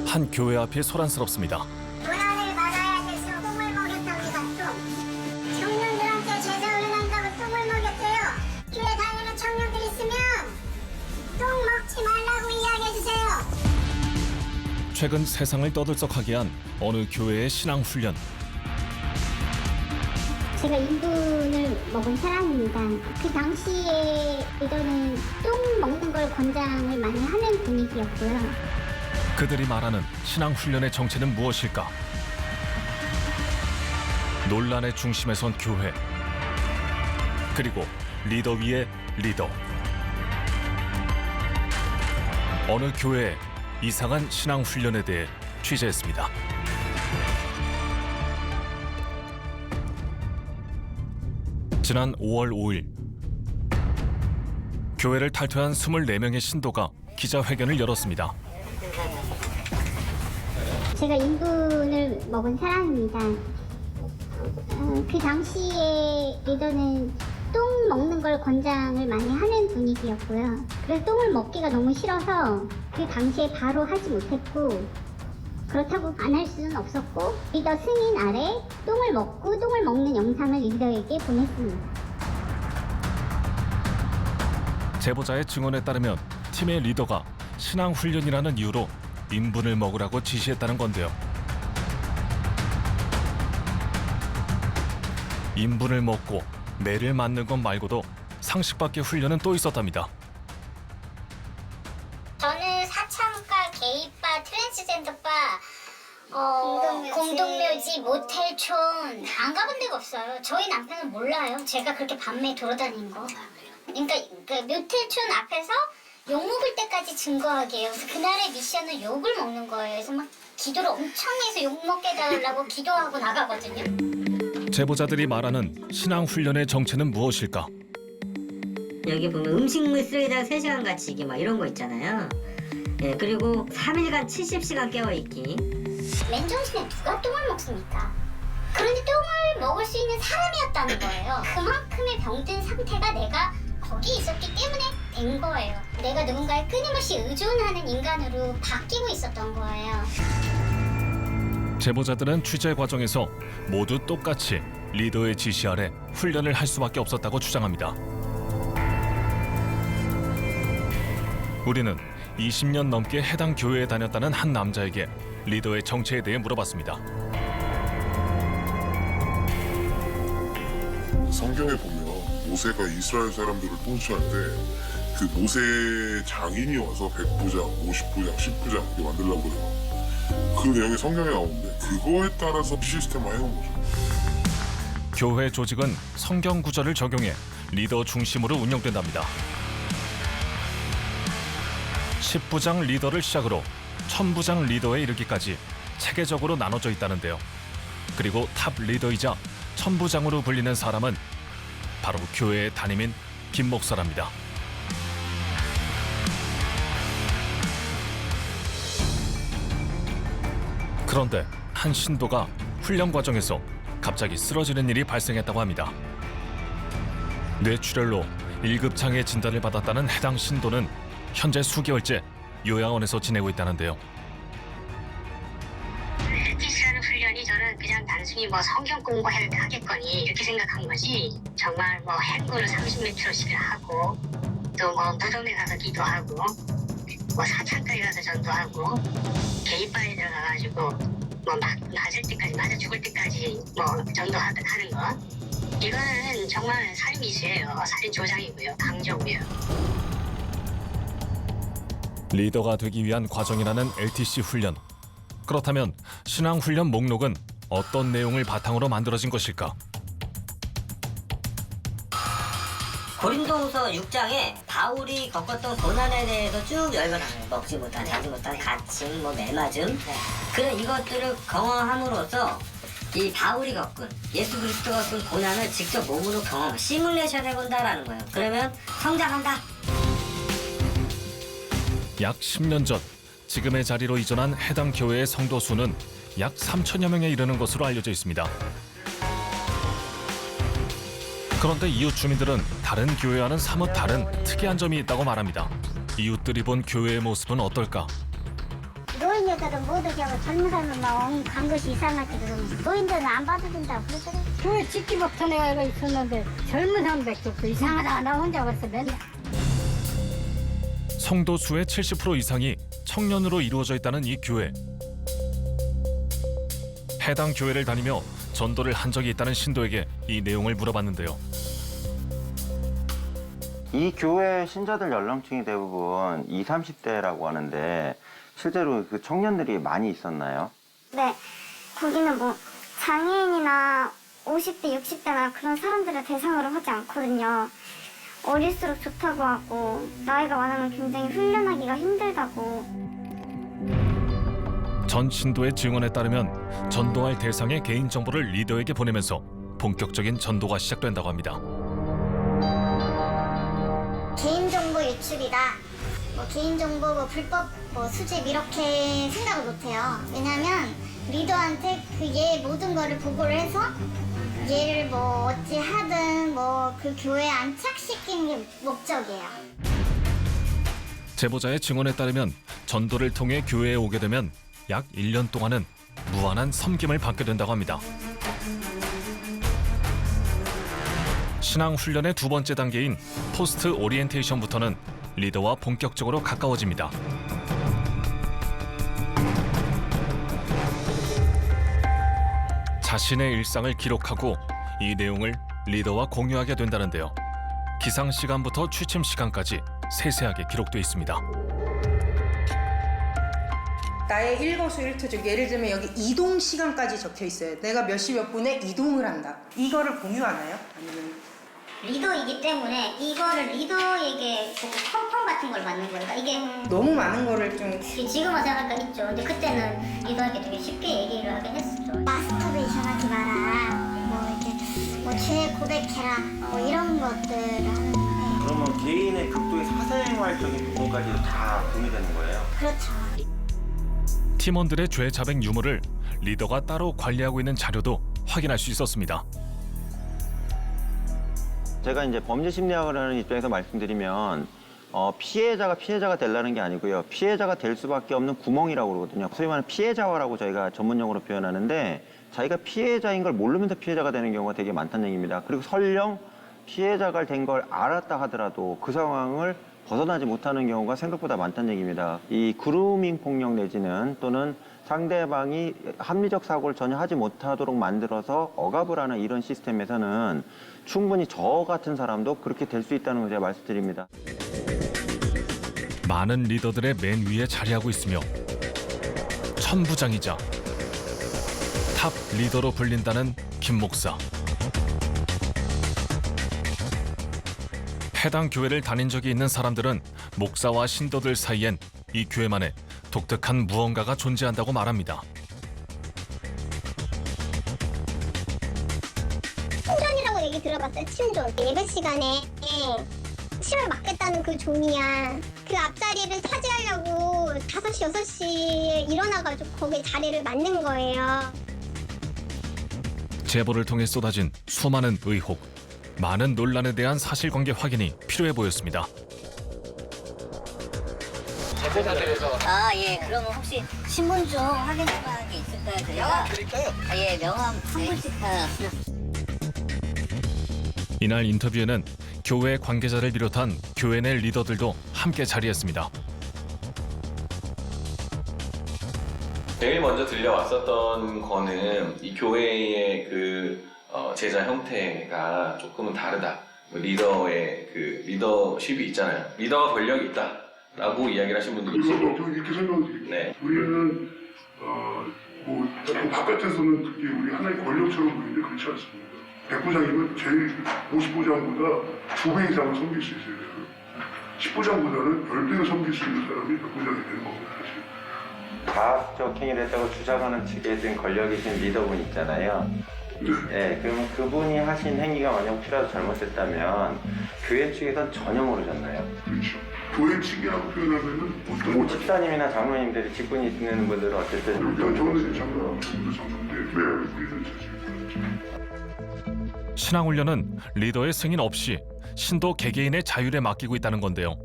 한 교회 앞이 소란스럽습니다. 도난을 막아야 돼서 똥을 먹였답니다. 똥. 청년들한테 제자훈련 한다고 똥을 먹였대요. 교회 다니는 청년들 있으면 똥 먹지 말라고 이야기해주세요. 최근 세상을 떠들썩하게 한 어느 교회의 신앙훈련. 제가 인분을 먹은 사람입니다. 그 당시에 리더는 똥 먹는 걸 권장을 많이 하는 분위기였고요. 그들이 말하는 신앙훈련의 정체는 무엇일까? 논란의 중심에 선 교회. 그리고 리더 위의 리더. 어느 교회의 이상한 신앙훈련에 대해 취재했습니다. 지난 5월 5일 교회를 탈퇴한 24명의 신도가 기자회견을 열었습니다. 제가 인분을 먹은 사람입니다. 그 당시에 리더는 똥 먹는 걸 권장을 많이 하는 분위기였고요. 그래서 똥을 먹기가 너무 싫어서 그 당시에 바로 하지 못했고, 그렇다고 안 할 수는 없었고, 리더 승인 아래 똥을 먹고 똥을 먹는 영상을 리더에게 보냈습니다. 제보자의 증언에 따르면 팀의 리더가 신앙훈련이라는 이유로 인분을 먹으라고 지시했다는 건데요. 인분을 먹고 매를 맞는 것 말고도 상식 밖의 훈련은 또 있었답니다. 저는 사창과 게이바, 트랜스젠더바, 공동묘지, 모텔촌 안 가본 데가 없어요. 저희 남편은 몰라요. 제가 그렇게 밤에 돌아다닌 거. 그러니까 그 모텔촌 앞에서 욕 먹을 때까지 증거하게 해요. 그래서 그날의 미션은 욕을 먹는 거예요. 그래서 막 기도를 엄청 해서 욕 먹게 해달라고 기도하고 나가거든요. 제보자들이 말하는 신앙훈련의 정체는 무엇일까? 여기 보면 음식물 쓰레기장 3시간 갇히기 막 이런 거 있잖아요. 예, 그리고 3일간 70시간 깨어있기. 맨정신에 누가 똥을 먹습니까? 그런데 똥을 먹을 수 있는 사람이었다는 거예요. 그만큼의 병든 상태가 내가 거기 있었기 때문에 된 거예요. 내가 누군가에 끊임없이 의존하는 인간으로 바뀌고 있었던 거예요. 제보자들은 취재 과정에서 모두 똑같이 리더의 지시 아래 훈련을 할 수밖에 없었다고 주장합니다. 우리는 20년 넘게 해당 교회에 다녔다는 한 남자에게 리더의 정체에 대해 물어봤습니다. 성경에 보면 모세가 이스라엘 사람들을 통치할 때 그 모세 장인이 와서 100부장, 50부장, 10부장 이렇게 만들려고 그래요. 그 내용이 성경에 나오는데 그거에 따라서 시스템화 해놓은 거죠. 교회 조직은 성경 구절을 적용해 리더 중심으로 운영된답니다. 10부장 리더를 시작으로 1000부장 리더에 이르기까지 체계적으로 나눠져 있다는데요. 그리고 탑 리더이자 1000부장으로 불리는 사람은 바로 교회의 담임인 김 목사랍니다. 그런데 한 신도가 훈련 과정에서 갑자기 쓰러지는 일이 발생했다고 합니다. 뇌출혈로 1급 장애 진단을 받았다는 해당 신도는 현재 수개월째 요양원에서 지내고 있다는데요. LTC라는 훈련이 저는 그냥 단순히 뭐 성경 공부하겠거니 이렇게 생각한 거지, 정말 뭐 행군을 30m씩 하고 또 뭐 무덤에 가서 기도하고 뭐 사창가에 가서 전도하고 게이바에 들어가가지고 뭐 맞을 때까지, 맞아 죽을 때까지 뭐 전도하는 거, 이거는 정말 살인미수예요. 살인 조장이고요, 강조고요. 리더가 되기 위한 과정이라는 LTC 훈련. 그렇다면 신앙 훈련 목록은 어떤 내용을 바탕으로 만들어진 것일까? 고린도후서 6장에 바울이 겪었던 고난에 대해서 쭉 열거나요. 먹지 못하는, 자지 못하는 갇힘, 뭐 매맞음. 그런 이것들을 경험함으로써 이 바울이 겪은, 예수 그리스도가 겪은 고난을 직접 몸으로 경험, 시뮬레이션 해본다라는 거예요. 그러면 성장한다. 약 10년 전 지금의 자리로 이전한 해당 교회의 성도 수는 약 3천여 명에 이르는 것으로 알려져 있습니다. 그런데 이웃 주민들은 다른 교회와는 사뭇 다른 특이한 점이 있다고 말합니다. 이웃들이 본 교회의 모습은 어떨까? 누워있는 노인네들은 못 오게 하고 젊은 사람은 막간 것이 이상하지 그러면 노인들은 안 봐도 된다고 그러더라고요. 교회 찍기부터 내가 이거 있었는데 젊은 사람밖에 없어. 이상하다. 나 혼자 왔어 맨날. 성도 수의 70% 이상이 청년으로 이루어져 있다는 이 교회. 해당 교회를 다니며 전도를 한 적이 있다는 신도에게 이 내용을 물어봤는데요. 이 교회 신자들 연령층이 대부분 20, 30대라고 하는데 실제로 그 청년들이 많이 있었나요? 네, 거기는 뭐 장애인이나 50대, 60대나 그런 사람들을 대상으로 하지 않거든요. 어릴수록 좋다고 하고 나이가 많으면 굉장히 훈련하기가 힘들다고. 전 신도의 증언에 따르면 전도할 대상의 개인정보를 리더에게 보내면서 본격적인 전도가 시작된다고 합니다. 개인정보 유출이다. 뭐 개인정보 뭐 불법 뭐 수집 이렇게 생각을 못해요. 왜냐하면 리더한테 그 얘 모든 거를 보고를 해서 얘를 뭐 어찌 하든 뭐 그 교회에 안착시키는 게 목적이에요. 제보자의 증언에 따르면 전도를 통해 교회에 오게 되면 약 1년 동안은 무한한 섬김을 받게 된다고 합니다. 신앙 훈련의 두 번째 단계인 포스트 오리엔테이션부터는 리더와 본격적으로 가까워집니다. 자신의 일상을 기록하고 이 내용을 리더와 공유하게 된다는데요. 기상 시간부터 취침 시간까지 세세하게 기록돼 있습니다. 나의 일거수일투족, 예를 들면 여기 이동 시간까지 적혀 있어요. 내가 몇 시 몇 분에 이동을 한다. 이거를 공유하나요? 아니면 리더이기 때문에 이거를 리더에게 보고 컨펌 같은 걸 받는 거예요. 그러니까 이게 너무 많은 거를 좀 지금 와서 하니까 있죠. 근데 그때는 리더에게 되게 쉽게 얘기를 하긴 했었죠. 마스터베이션 하지 마라. 뭐 이렇게 뭐 죄 고백해라. 뭐 이런 것들을 하는데. 그러면 개인의 극도의 사생활적인 부분까지도 다 공유되는 거예요? 그렇죠. 팀원들의 죄 자백 유무를 리더가 따로 관리하고 있는 자료도 확인할 수 있었습니다. 제가 이제 범죄 심리학을 하는 입장에서 말씀드리면 피해자가 되려는 게 아니고요. 피해자가 될 수밖에 없는 구멍이라고 그러거든요. 소위 말하는 피해자화라고 저희가 전문용어로 표현하는데 자기가 피해자인 걸 모르면서 피해자가 되는 경우가 되게 많다는 얘기입니다. 그리고 설령 피해자가 된 걸 알았다 하더라도 그 상황을 벗어나지 못하는 경우가 생각보다 많다는 얘기입니다. 이 그루밍 폭력 내지는 또는 상대방이 합리적 사고를 전혀 하지 못하도록 만들어서 억압을 하는 이런 시스템에서는 충분히 저 같은 사람도 그렇게 될 수 있다는 걸 제가 말씀드립니다. 많은 리더들의 맨 위에 자리하고 있으며 천부장이자 탑 리더로 불린다는 김 목사. 해당 교회를 다닌 적이 있는 사람들은 목사와 신도들 사이엔 이 교회만의 독특한 무언가가 존재한다고 말합니다. 침존이라고 얘기 들어봤어요. 침존. 예배 시간에 침을 맞겠다는 그 종이야. 그 앞자리를 차지하려고 5시, 6시에 일어나가지고 거기에 자리를 맞는 거예요. 제보를 통해 쏟아진 수많은 의혹, 많은 논란에 대한 사실관계 확인이 필요해 보였습니다. 아, 예. 그러면 혹시 신분 좀 확인 좀 하는 게 있을까요? 명함 드릴까요? 아, 예. 명함 한 분씩 이날 인터뷰에는 교회 관계자를 비롯한 교회 내 리더들도 함께 자리했습니다. 제일 먼저 들려왔었던 거는 이 교회의 그 제자 형태가 조금은 다르다. 리더의 그 리더십이 있잖아요. 리더가 권력이 있다라고 이야기를 하신 분들이 그래서 있고. 저 이렇게 설명드릴게요. 네. 우리는 뭐 바깥에서는 특히 우리 하나의 권력처럼 보이는데 그렇지 않습니다. 백부장이면 제일 50부장보다 2배 이상을 섬길 수 있어야 돼요. 10부장보다는 10배를 섬길 수 있는 사람이 백부장이 되는 겁니다. 사실. 과학적 행위를 했다고 주장하는 측에 든 권력이신 리더분 있잖아요. 네, 그럼 그분이 하신 행위가 만약 혹시라도 잘못됐다면 교회 측에선 전혀 모르셨나요? 그렇죠. 교회 측이라고 표현하면은 어떤 집사님이나 장로님들이 직분이 있는 분들은 어쨌든 일단 저는 장로님도 장로인데 우리는 사실 신앙훈련은 리더의 승인 없이 신도 개개인의 자율에 맡기고 있다는 건데요.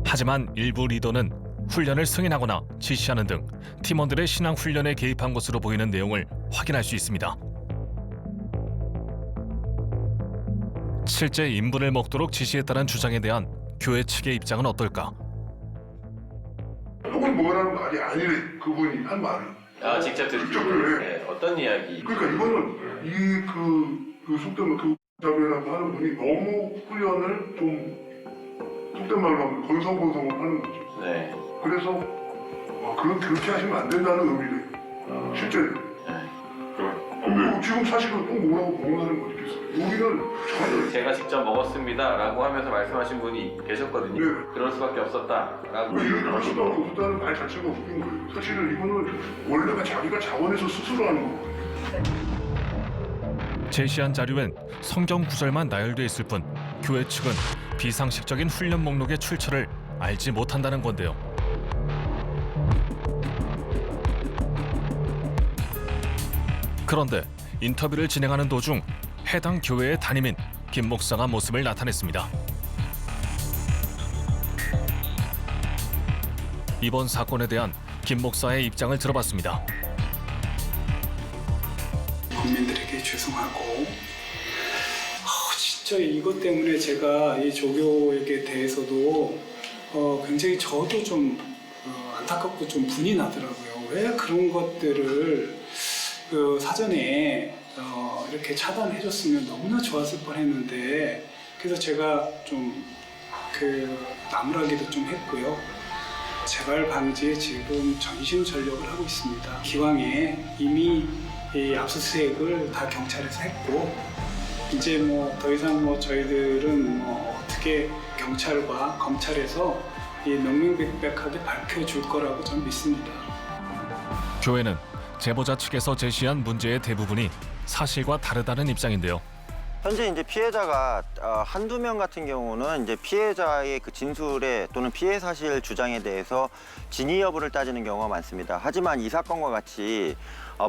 하지만 일부 리더는 훈련을 승인하거나 지시하는 등 팀원들의 신앙 훈련에 개입한 것으로 보이는 내용을 확인할 수 있습니다. 실제 인분을 먹도록 지시했다는 주장에 대한 교회 측의 입장은 어떨까? 똥을 먹으라는 말이 아니래. 그분이 한 말은. 아, 직접 듣기. 네, 어떤 이야기? 그러니까 이거는 그 속된 그 잡이라고 하는 분이 너무 훈련을 좀 속된 말로 하면 건성건성을 하는 거죠. 네. 그래서 그렇게 하시면 안 된다는 의미래요. 실제로. 지금 사실은 똥 뭐라고 먹는다는 거 있겠어요. 여기는 전혀. 제가 직접 먹었습니다라고 하면서 말씀하신 분이 계셨거든요. 네. 그럴 수밖에 없었다라고. 이렇게 할 수도 없었다는 말 자체가 웃긴 거예요. 사실은 이거는 원래가 자기가 자원해서 스스로 하는 거거든요. 제시한 자료엔 성경 구절만 나열돼 있을 뿐 교회 측은 비상식적인 훈련 목록의 출처를 알지 못한다는 건데요. 그런데 인터뷰를 진행하는 도중 해당 교회의 담임인 김 목사가 모습을 나타냈습니다. 이번 사건에 대한 김 목사의 입장을 들어봤습니다. 국민들에게 죄송하고 진짜 이것 때문에 제가 이 조교에게 대해서도 굉장히 저도 좀 안타깝고 좀 분이 나더라고요. 왜 그런 것들을 사전에 이렇게 차단해줬으면 너무나 좋았을 뻔했는데 그래서 제가 좀 나무라기도 좀 했고요. 재발 방지에 지금 전심전력을 하고 있습니다. 기왕에 이미 이 압수수색을 다 경찰에서 했고 이제 더 이상 저희들은 어떻게 경찰과 검찰에서 이 명명백백하게 밝혀줄 거라고 저는 믿습니다. 교회는 제보자 측에서 제시한 문제의 대부분이 사실과 다르다는 입장인데요. 현재 이제 피해자가 한두 명 같은 경우는 이제 피해자의 그 진술에 또는 피해 사실 주장에 대해서 진위 여부를 따지는 경우가 많습니다. 하지만 이 사건과 같이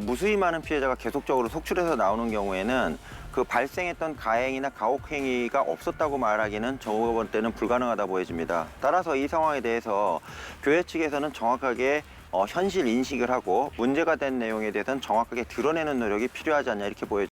무수히 많은 피해자가 계속적으로 속출해서 나오는 경우에는 그 발생했던 가해행위나 가혹행위가 없었다고 말하기는 저거 볼 때는 불가능하다 보여집니다. 따라서 이 상황에 대해서 교회 측에서는 정확하게 현실 인식을 하고 문제가 된 내용에 대해서는 정확하게 드러내는 노력이 필요하지 않냐 이렇게 보여집니다.